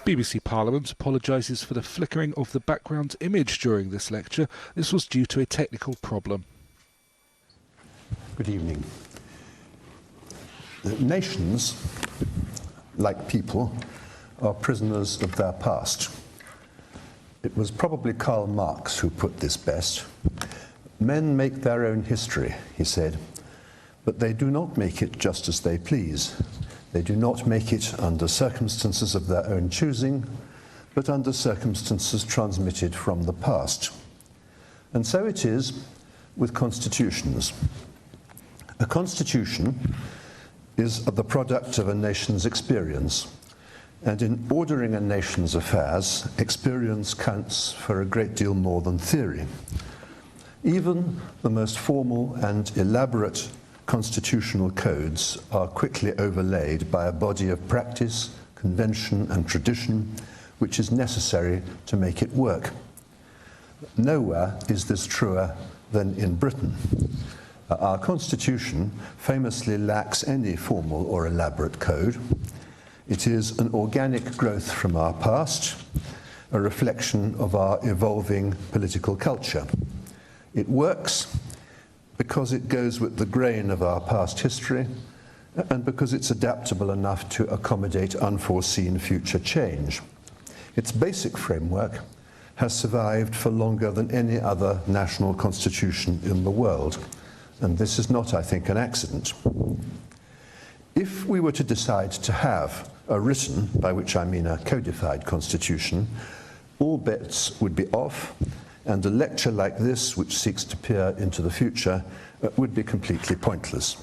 BBC Parliament apologises for the flickering of the background image during this lecture. This was due to a technical problem. Good evening. Nations, like people, are prisoners of their past. It was probably Karl Marx who put this best. Men make their own history, he said, but they do not make it just as they please. They do not make it under circumstances of their own choosing, but under circumstances transmitted from the past. And so it is with constitutions. A constitution is the product of a nation's experience, and in ordering a nation's affairs, experience counts for a great deal more than theory. Even the most formal and elaborate constitutional codes are quickly overlaid by a body of practice, convention and tradition which is necessary to make it work. Nowhere is this truer than in Britain. Our constitution famously lacks any formal or elaborate code. It is an organic growth from our past, a reflection of our evolving political culture. It works because it goes with the grain of our past history and because it's adaptable enough to accommodate unforeseen future change. Its basic framework has survived for longer than any other national constitution in the world, and this is not, I think, an accident. If we were to decide to have a written, by which I mean a codified constitution, all bets would be off, and a lecture like this, which seeks to peer into the future, would be completely pointless.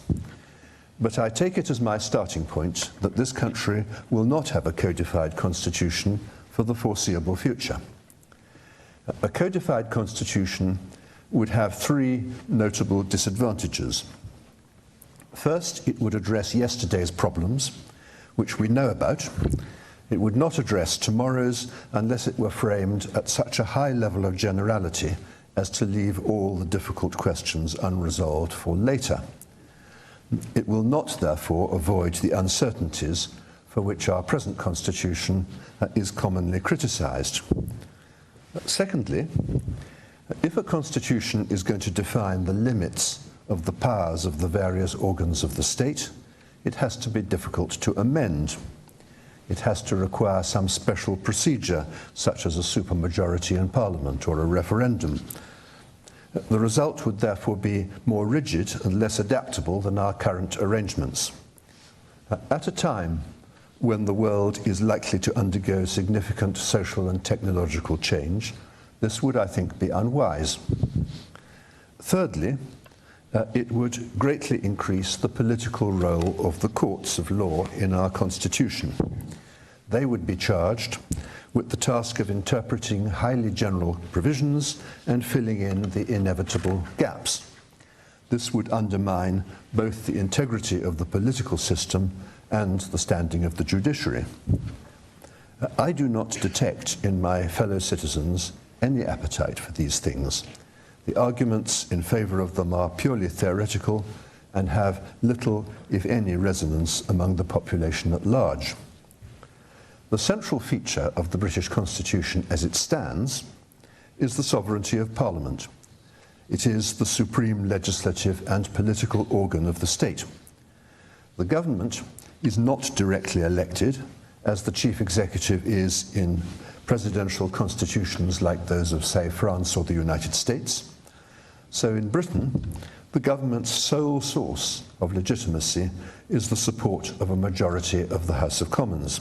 But I take it as my starting point that this country will not have a codified constitution for the foreseeable future. A codified constitution would have three notable disadvantages. First, it would address yesterday's problems, which we know about. It would not address tomorrow's unless it were framed at such a high level of generality as to leave all the difficult questions unresolved for later. It will not, therefore, avoid the uncertainties for which our present constitution is commonly criticized. Secondly, if a constitution is going to define the limits of the powers of the various organs of the state, it has to be difficult to amend. It has to require some special procedure, such as a supermajority in Parliament or a referendum. The result would therefore be more rigid and less adaptable than our current arrangements. At a time when the world is likely to undergo significant social and technological change, this would, I think, be unwise. Thirdly, it would greatly increase the political role of the courts of law in our constitution. They would be charged with the task of interpreting highly general provisions and filling in the inevitable gaps. This would undermine both the integrity of the political system and the standing of the judiciary. I do not detect in my fellow citizens any appetite for these things. The arguments in favour of them are purely theoretical and have little, if any, resonance among the population at large. The central feature of the British Constitution as it stands is the sovereignty of Parliament. It is the supreme legislative and political organ of the state. The government is not directly elected, as the chief executive is in presidential constitutions like those of, say, France or the United States. So in Britain, the government's sole source of legitimacy is the support of a majority of the House of Commons.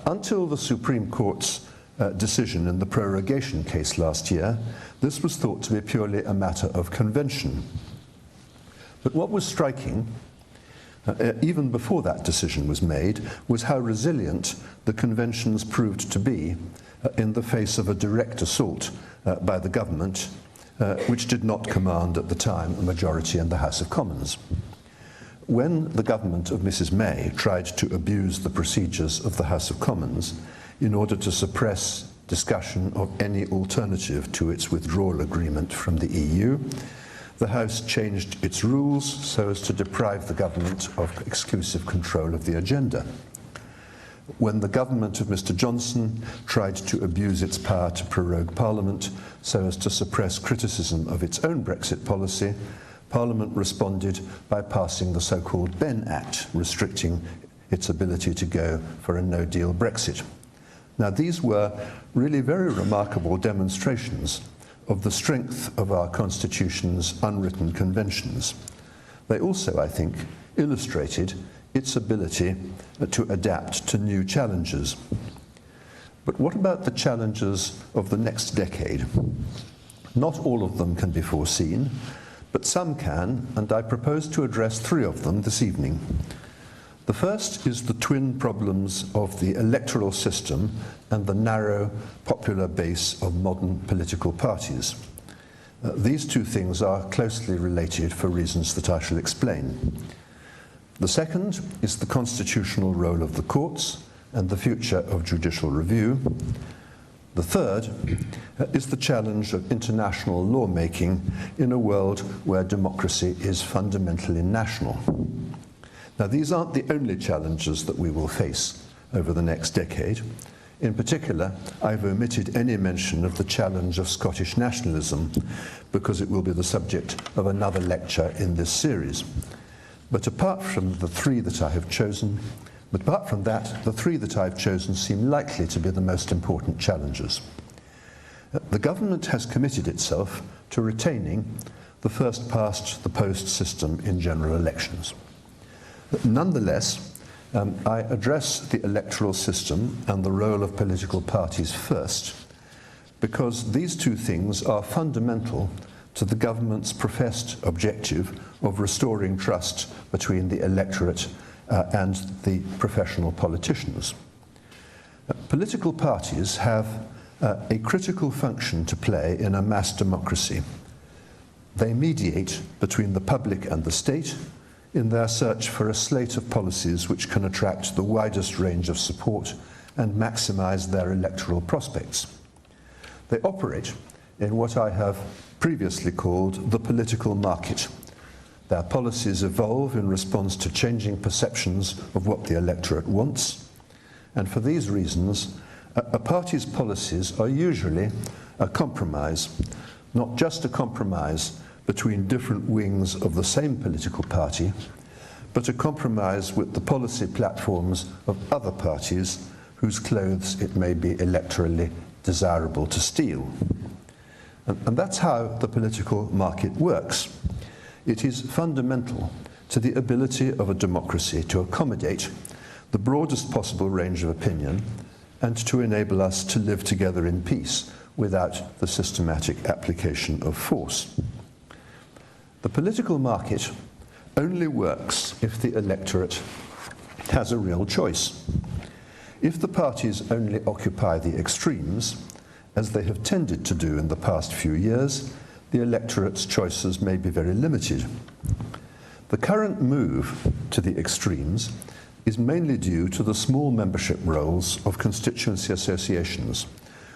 Until the Supreme Court's decision in the prorogation case last year, this was thought to be purely a matter of convention. But what was striking, even before that decision was made, was how resilient the conventions proved to be in the face of a direct assault by the government, which did not command at the time a majority in the House of Commons. When the government of Mrs. May tried to abuse the procedures of the House of Commons in order to suppress discussion of any alternative to its withdrawal agreement from the EU, the House changed its rules so as to deprive the government of exclusive control of the agenda. when the government of Mr. Johnson tried to abuse its power to prorogue Parliament so as to suppress criticism of its own Brexit policy, Parliament responded by passing the so-called Benn Act, restricting its ability to go for a no-deal Brexit. Now, these were really very remarkable demonstrations of the strength of our Constitution's unwritten conventions. They also, I think, illustrated its ability to adapt to new challenges. But what about the challenges of the next decade? Not all of them can be foreseen, but some can, and I propose to address three of them this evening. The first is the twin problems of the electoral system and the narrow popular base of modern political parties. These two things are closely related for reasons that I shall explain. The second is the constitutional role of the courts and the future of judicial review. The third is the challenge of international lawmaking in a world where democracy is fundamentally national. Now, these aren't the only challenges that we will face over the next decade. In particular, I've omitted any mention of the challenge of Scottish nationalism because it will be the subject of another lecture in this series. But apart from that, the three that I've chosen seem likely to be the most important challenges. The government has committed itself to retaining the first past the post system in general elections. Nonetheless, I address the electoral system and the role of political parties first, because these two things are fundamental to the government's professed objective of restoring trust between the electorate and the professional politicians. Political parties have a critical function to play in a mass democracy. They mediate between the public and the state in their search for a slate of policies which can attract the widest range of support and maximize their electoral prospects. They operate in what I have previously called the political market. Their policies evolve in response to changing perceptions of what the electorate wants, and for these reasons, a party's policies are usually a compromise, not just a compromise between different wings of the same political party, but a compromise with the policy platforms of other parties whose clothes it may be electorally desirable to steal. And that's how the political market works. It is fundamental to the ability of a democracy to accommodate the broadest possible range of opinion and to enable us to live together in peace without the systematic application of force. The political market only works if the electorate has a real choice. If the parties only occupy the extremes, as they have tended to do in the past few years, the electorate's choices may be very limited. The current move to the extremes is mainly due to the small membership rolls of constituency associations,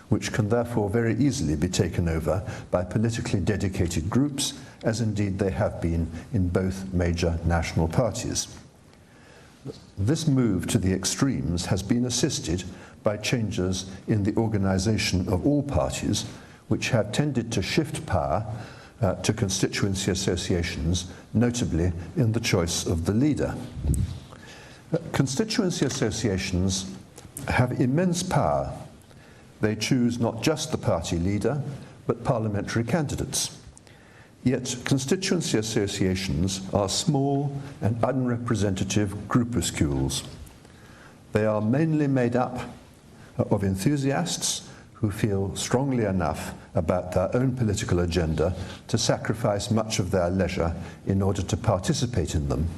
which can therefore very easily be taken over by politically dedicated groups, as indeed they have been in both major national parties. This move to the extremes has been assisted by changes in the organization of all parties, which have tended to shift power to constituency associations, notably in the choice of the leader. Constituency associations have immense power. They choose not just the party leader, but parliamentary candidates. Yet constituency associations are small and unrepresentative groupuscules. They are mainly made up of enthusiasts who feel strongly enough about their own political agenda to sacrifice much of their leisure in order to participate in them.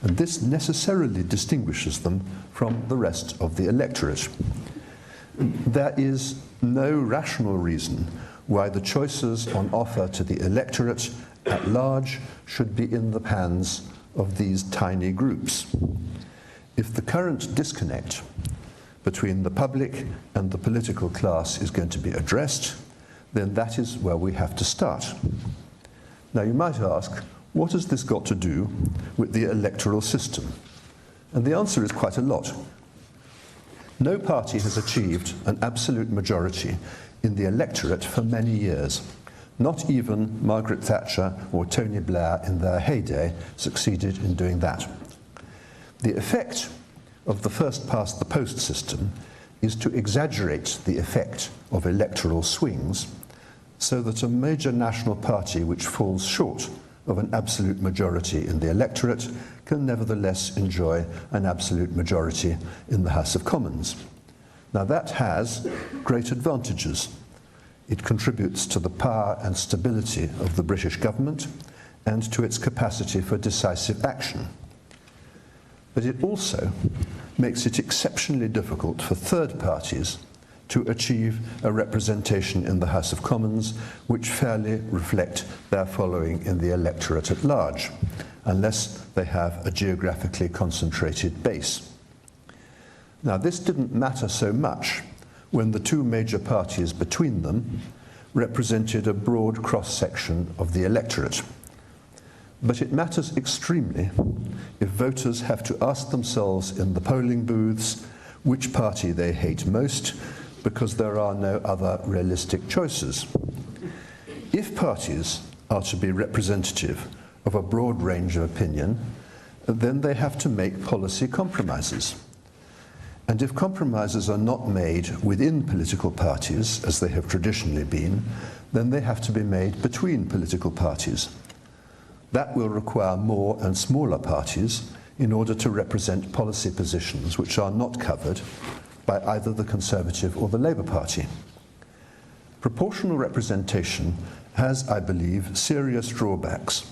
And this necessarily distinguishes them from the rest of the electorate. There is no rational reason why the choices on offer to the electorate at large should be in the hands of these tiny groups. If the current disconnect between the public and the political class is going to be addressed, then that is where we have to start. Now you might ask, what has this got to do with the electoral system? And the answer is quite a lot. No party has achieved an absolute majority in the electorate for many years. Not even Margaret Thatcher or Tony Blair in their heyday succeeded in doing that. The effect of the first-past-the-post system is to exaggerate the effect of electoral swings so that a major national party which falls short of an absolute majority in the electorate can nevertheless enjoy an absolute majority in the House of Commons. Now that has great advantages. It contributes to the power and stability of the British government and to its capacity for decisive action. But it also makes it exceptionally difficult for third parties to achieve a representation in the House of Commons which fairly reflect their following in the electorate at large, unless they have a geographically concentrated base. Now, this didn't matter so much when the two major parties between them represented a broad cross-section of the electorate. But it matters extremely if voters have to ask themselves in the polling booths which party they hate most, because there are no other realistic choices. If parties are to be representative of a broad range of opinion, then they have to make policy compromises. And if compromises are not made within political parties, as they have traditionally been, then they have to be made between political parties. That will require more and smaller parties in order to represent policy positions which are not covered by either the Conservative or the Labour Party. Proportional representation has, I believe, serious drawbacks,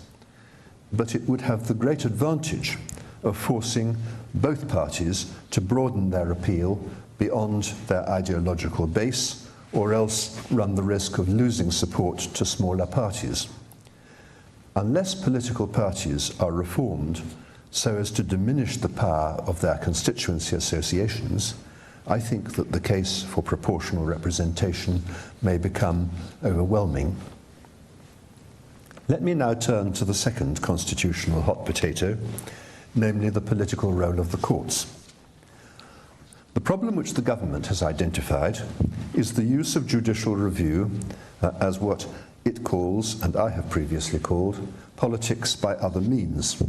but it would have the great advantage of forcing both parties to broaden their appeal beyond their ideological base, or else run the risk of losing support to smaller parties. Unless political parties are reformed so as to diminish the power of their constituency associations, I think that the case for proportional representation may become overwhelming. Let me now turn to the second constitutional hot potato, namely the political role of the courts. The problem which the government has identified is the use of judicial review as what it calls, and I have previously called, politics by other means.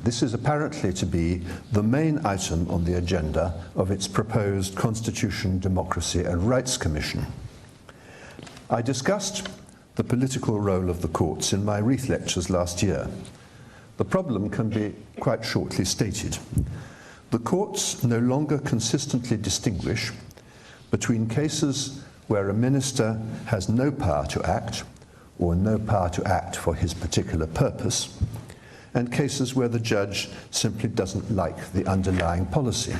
This is apparently to be the main item on the agenda of its proposed Constitution, Democracy and Rights Commission. I discussed the political role of the courts in my Wreath lectures last year. The problem can be quite shortly stated. The courts no longer consistently distinguish between cases where a minister has no power to act, or no power to act for his particular purpose, and cases where the judge simply doesn't like the underlying policy.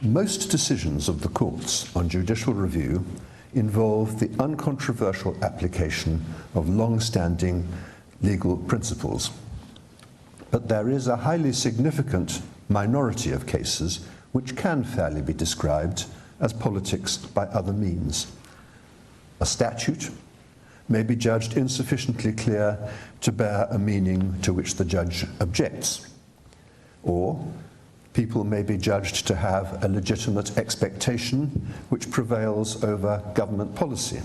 Most decisions of the courts on judicial review involve the uncontroversial application of long-standing legal principles. But there is a highly significant minority of cases which can fairly be described as politics by other means. A statute may be judged insufficiently clear to bear a meaning to which the judge objects. Or people may be judged to have a legitimate expectation which prevails over government policy.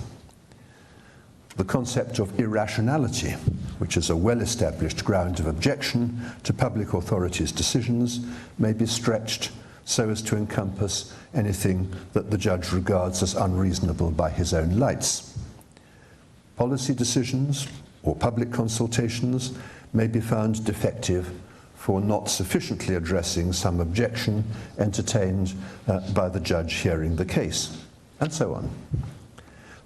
The concept of irrationality, which is a well-established ground of objection to public authorities' decisions, may be stretched so as to encompass anything that the judge regards as unreasonable by his own lights. Policy decisions or public consultations may be found defective for not sufficiently addressing some objection entertained by the judge hearing the case, and so on.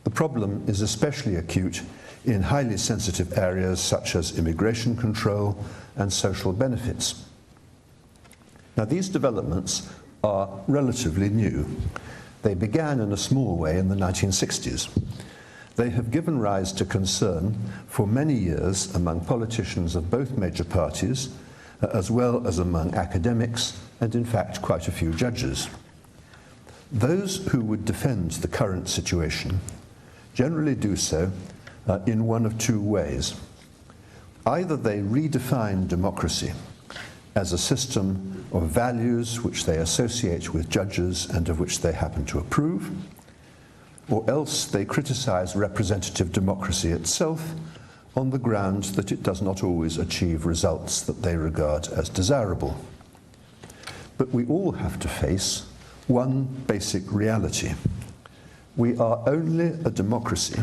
The problem is especially acute in highly sensitive areas such as immigration control and social benefits. Now, these developments are relatively new. They began in a small way in the 1960s. They have given rise to concern for many years among politicians of both major parties, as well as among academics, and in fact quite a few judges. Those who would defend the current situation generally do so in one of two ways. Either they redefine democracy as a system of values which they associate with judges and of which they happen to approve, or else they criticize representative democracy itself on the ground that it does not always achieve results that they regard as desirable. But we all have to face one basic reality. We are only a democracy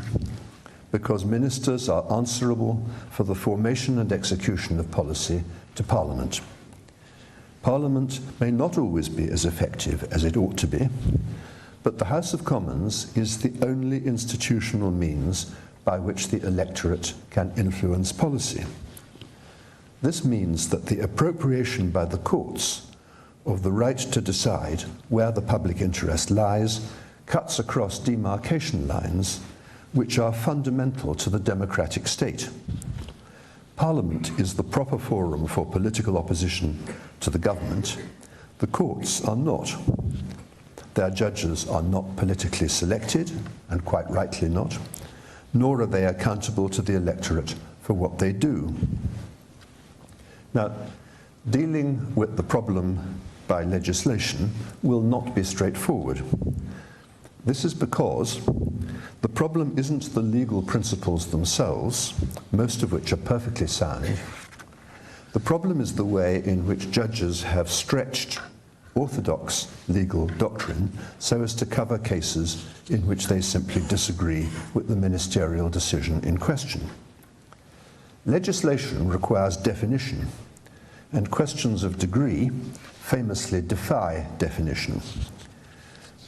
because ministers are answerable for the formation and execution of policy to Parliament. Parliament may not always be as effective as it ought to be, but the House of Commons is the only institutional means by which the electorate can influence policy. This means that the appropriation by the courts of the right to decide where the public interest lies cuts across demarcation lines which are fundamental to the democratic state. Parliament is the proper forum for political opposition to the government. The courts are not. Their judges are not politically selected, and quite rightly not, nor are they accountable to the electorate for what they do. Now, dealing with the problem by legislation will not be straightforward. This is because the problem isn't the legal principles themselves, most of which are perfectly sound. The problem is the way in which judges have stretched orthodox legal doctrine so as to cover cases in which they simply disagree with the ministerial decision in question. Legislation requires definition, and questions of degree famously defy definition.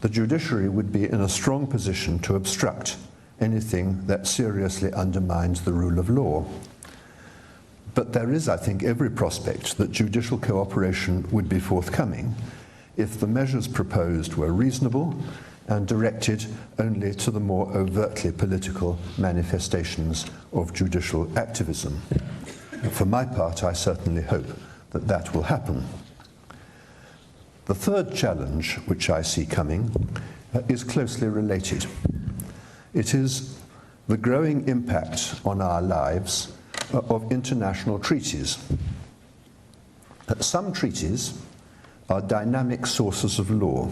The judiciary would be in a strong position to obstruct anything that seriously undermines the rule of law. But there is, I think, every prospect that judicial cooperation would be forthcoming if the measures proposed were reasonable and directed only to the more overtly political manifestations of judicial activism. For my part, I certainly hope that that will happen. The third challenge which I see coming is closely related. It is the growing impact on our lives of international treaties. Some treaties are dynamic sources of law,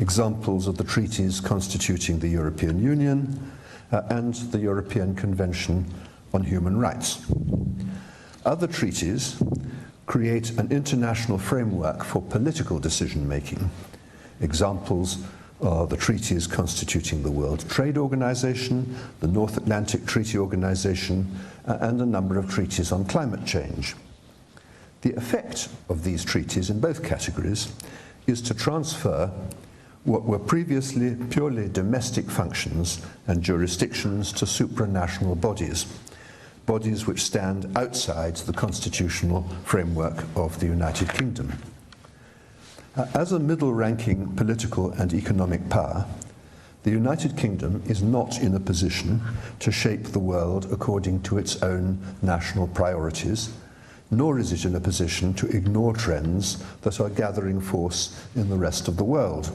examples of the treaties constituting the European Union and the European Convention on Human Rights. Other treaties create an international framework for political decision-making. Examples are the treaties constituting the World Trade Organization, the North Atlantic Treaty Organization, and a number of treaties on climate change. The effect of these treaties in both categories is to transfer what were previously purely domestic functions and jurisdictions to supranational bodies, bodies which stand outside the constitutional framework of the United Kingdom. As a middle-ranking political and economic power, the United Kingdom is not in a position to shape the world according to its own national priorities, nor is it in a position to ignore trends that are gathering force in the rest of the world.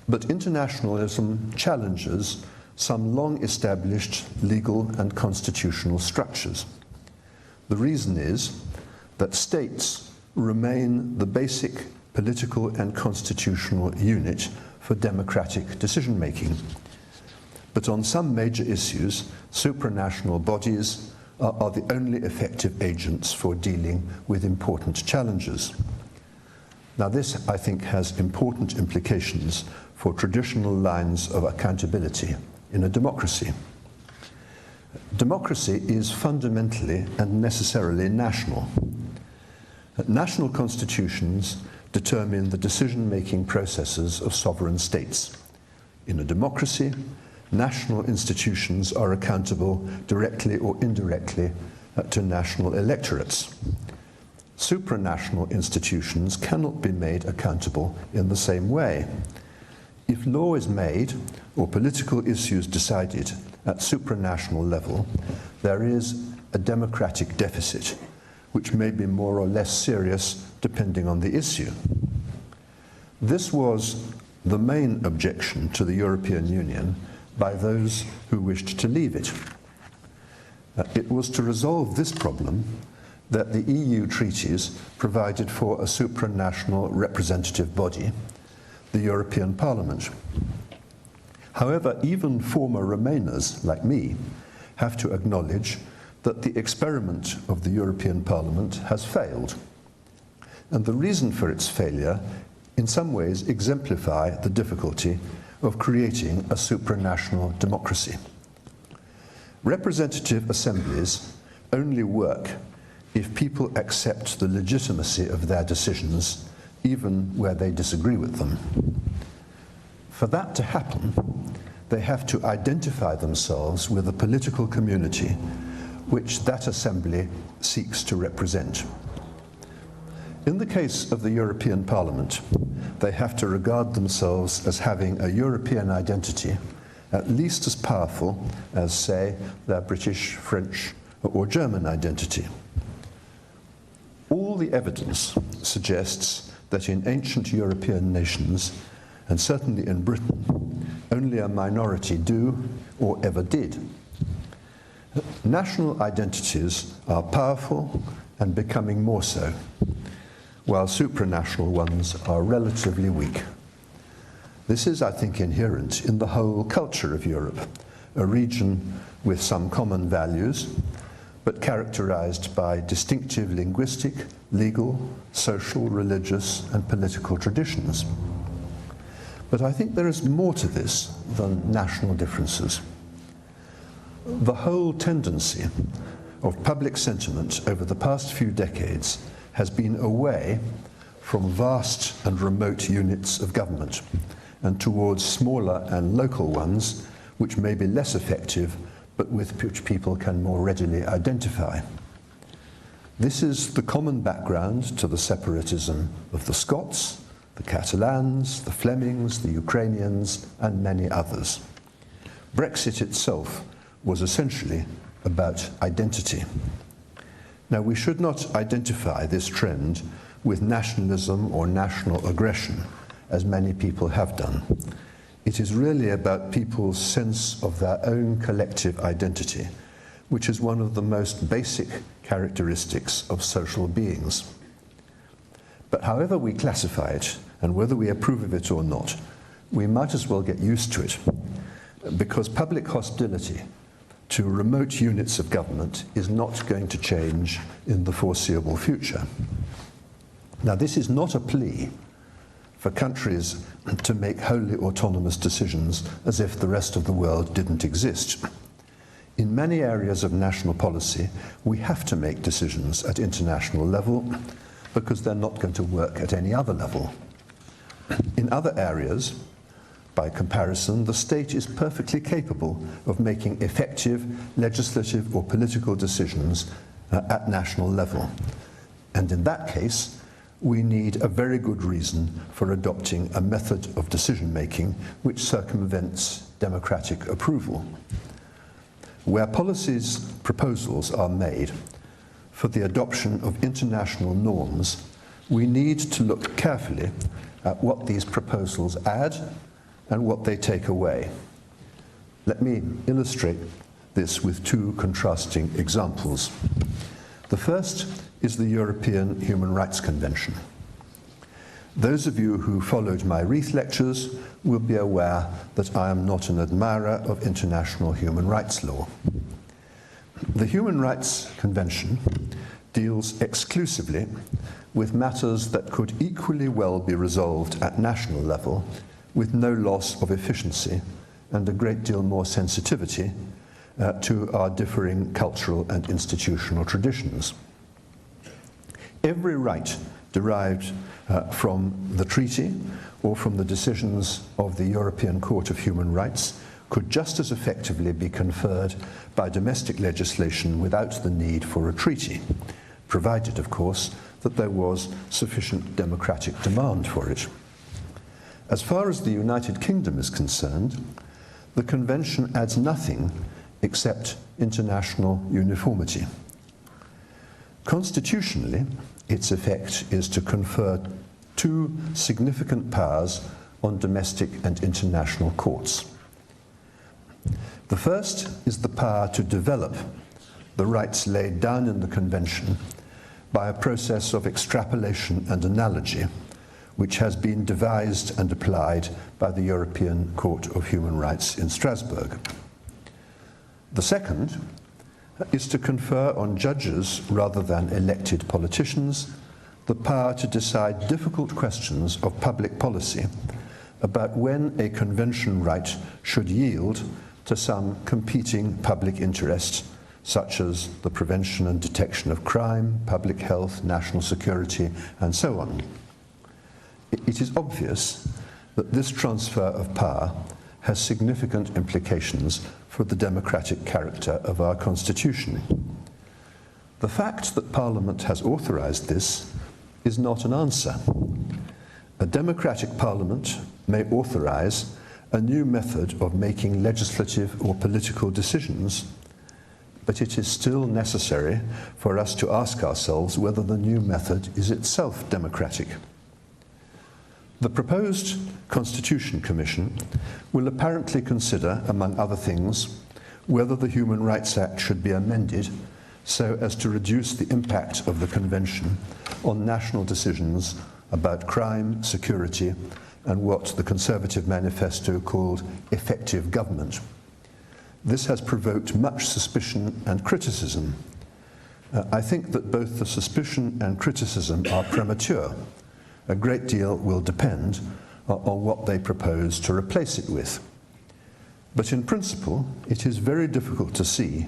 But internationalism challenges some long-established legal and constitutional structures. The reason is that states remain the basic political and constitutional unit for democratic decision-making. But on some major issues, supranational bodies are the only effective agents for dealing with important challenges. Now this, I think, has important implications for traditional lines of accountability in a democracy. Democracy is fundamentally and necessarily national. National constitutions determine the decision-making processes of sovereign states. In a democracy, national institutions are accountable directly or indirectly to national electorates. Supranational institutions cannot be made accountable in the same way. If law is made or political issues decided at supranational level, there is a democratic deficit, which may be more or less serious depending on the issue. This was the main objection to the European Union by those who wished to leave it. It was to resolve this problem that the EU treaties provided for a supranational representative body, the European Parliament. However, even former Remainers, like me, have to acknowledge that the experiment of the European Parliament has failed. And the reason for its failure in some ways exemplify the difficulty of creating a supranational democracy. Representative assemblies only work if people accept the legitimacy of their decisions, even where they disagree with them. For that to happen, they have to identify themselves with the political community which that assembly seeks to represent. In the case of the European Parliament, they have to regard themselves as having a European identity at least as powerful as, say, their British, French, or German identity. All the evidence suggests that in ancient European nations, and certainly in Britain, only a minority do or ever did. National identities are powerful and becoming more so, while supranational ones are relatively weak. This is, I think, inherent in the whole culture of Europe, a region with some common values, but characterized by distinctive linguistic, legal, social, religious, and political traditions. But I think there is more to this than national differences. The whole tendency of public sentiment over the past few decades has been away from vast and remote units of government and towards smaller and local ones which may be less effective but with which people can more readily identify. This is the common background to the separatism of the Scots, the Catalans, the Flemings, the Ukrainians, and many others. Brexit itself was essentially about identity. Now, we should not identify this trend with nationalism or national aggression, as many people have done. It is really about people's sense of their own collective identity, which is one of the most basic characteristics of social beings. But however we classify it, and whether we approve of it or not, we might as well get used to it, because public hostility to remote units of government is not going to change in the foreseeable future. Now, this is not a plea for countries to make wholly autonomous decisions as if the rest of the world didn't exist. In many areas of national policy, we have to make decisions at international level because they're not going to work at any other level. In other areas, by comparison, the state is perfectly capable of making effective legislative or political decisions at national level. And in that case, we need a very good reason for adopting a method of decision-making which circumvents democratic approval. Where proposals are made for the adoption of international norms, we need to look carefully at what these proposals add and what they take away. Let me illustrate this with two contrasting examples. The first is the European Human Rights Convention. Those of you who followed my Wreath lectures will be aware that I am not an admirer of international human rights law. The Human Rights Convention deals exclusively with matters that could equally well be resolved at national level with no loss of efficiency and a great deal more sensitivity to our differing cultural and institutional traditions. Every right derived from the treaty or from the decisions of the European Court of Human Rights could just as effectively be conferred by domestic legislation without the need for a treaty, provided, of course, that there was sufficient democratic demand for it. As far as the United Kingdom is concerned, the Convention adds nothing except international uniformity. Constitutionally, its effect is to confer two significant powers on domestic and international courts. The first is the power to develop the rights laid down in the Convention by a process of extrapolation and analogy, which has been devised and applied by the European Court of Human Rights in Strasbourg. The second is to confer on judges, rather than elected politicians, the power to decide difficult questions of public policy about when a convention right should yield to some competing public interest, such as the prevention and detection of crime, public health, national security, and so on. It is obvious that this transfer of power has significant implications for the democratic character of our Constitution. The fact that Parliament has authorised this is not an answer. A democratic Parliament may authorise a new method of making legislative or political decisions, but it is still necessary for us to ask ourselves whether the new method is itself democratic. The proposed Constitution Commission will apparently consider, among other things, whether the Human Rights Act should be amended so as to reduce the impact of the Convention on national decisions about crime, security, and what the Conservative Manifesto called effective government. This has provoked much suspicion and criticism. I think that both the suspicion and criticism are premature. A great deal will depend on what they propose to replace it with. But in principle, it is very difficult to see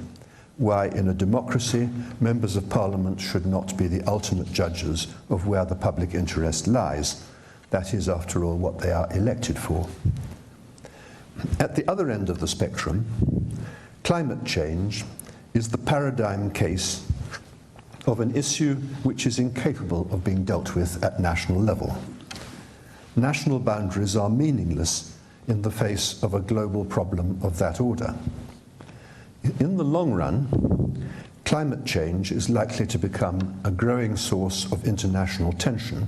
why in a democracy members of Parliament should not be the ultimate judges of where the public interest lies. That is, after all, what they are elected for. At the other end of the spectrum, climate change is the paradigm case of an issue which is incapable of being dealt with at national level. National boundaries are meaningless in the face of a global problem of that order. In the long run, climate change is likely to become a growing source of international tension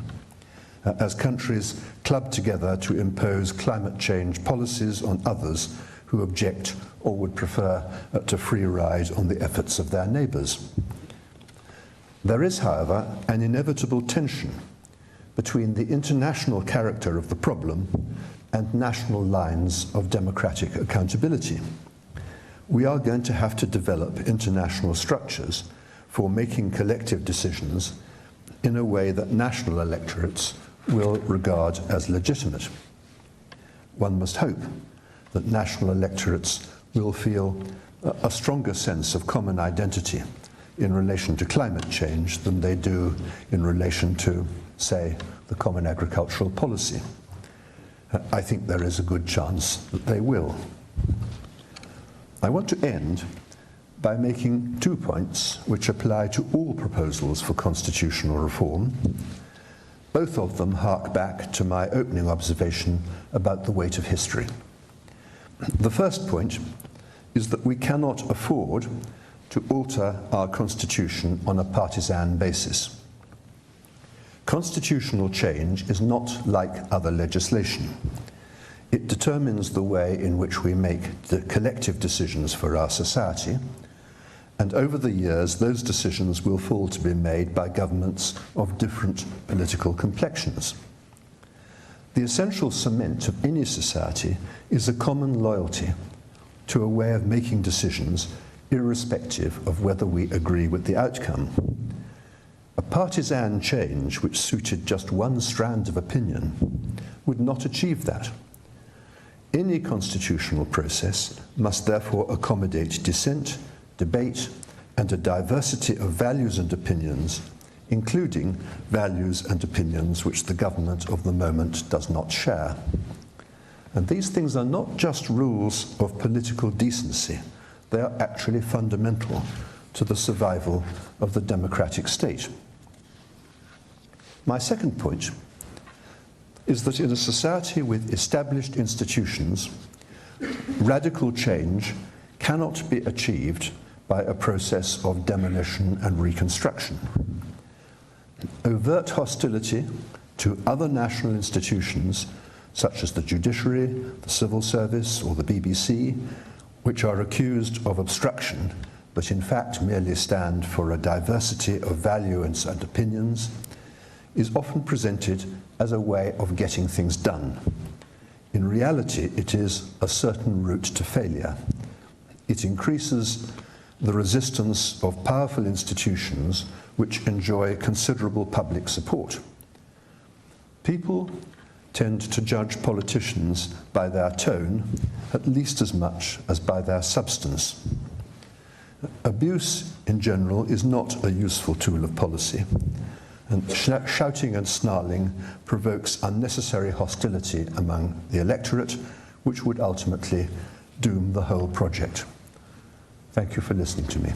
as countries club together to impose climate change policies on others who object or would prefer to free ride on the efforts of their neighbours. There is, however, an inevitable tension between the international character of the problem and national lines of democratic accountability. We are going to have to develop international structures for making collective decisions in a way that national electorates will regard as legitimate. One must hope that national electorates will feel a stronger sense of common identity in relation to climate change than they do in relation to, say, the common agricultural policy. I think there is a good chance that they will. I want to end by making 2 points which apply to all proposals for constitutional reform. Both of them hark back to my opening observation about the weight of history. The first point is that we cannot afford to alter our constitution on a partisan basis. Constitutional change is not like other legislation. It determines the way in which we make the collective decisions for our society, and over the years those decisions will fall to be made by governments of different political complexions. The essential cement of any society is a common loyalty to a way of making decisions irrespective of whether we agree with the outcome. A partisan change which suited just one strand of opinion would not achieve that. Any constitutional process must therefore accommodate dissent, debate, and a diversity of values and opinions, including values and opinions which the government of the moment does not share. And these things are not just rules of political decency, they are actually fundamental to the survival of the democratic state. My second point is that in a society with established institutions, radical change cannot be achieved by a process of demolition and reconstruction. Overt hostility to other national institutions, such as the judiciary, the civil service, or the BBC, which are accused of obstruction, but in fact merely stand for a diversity of values and opinions, is often presented as a way of getting things done. In reality, it is a certain route to failure. It increases the resistance of powerful institutions which enjoy considerable public support. People tend to judge politicians by their tone at least as much as by their substance. Abuse, in general, is not a useful tool of policy, and shouting and snarling provokes unnecessary hostility among the electorate, which would ultimately doom the whole project. Thank you for listening to me.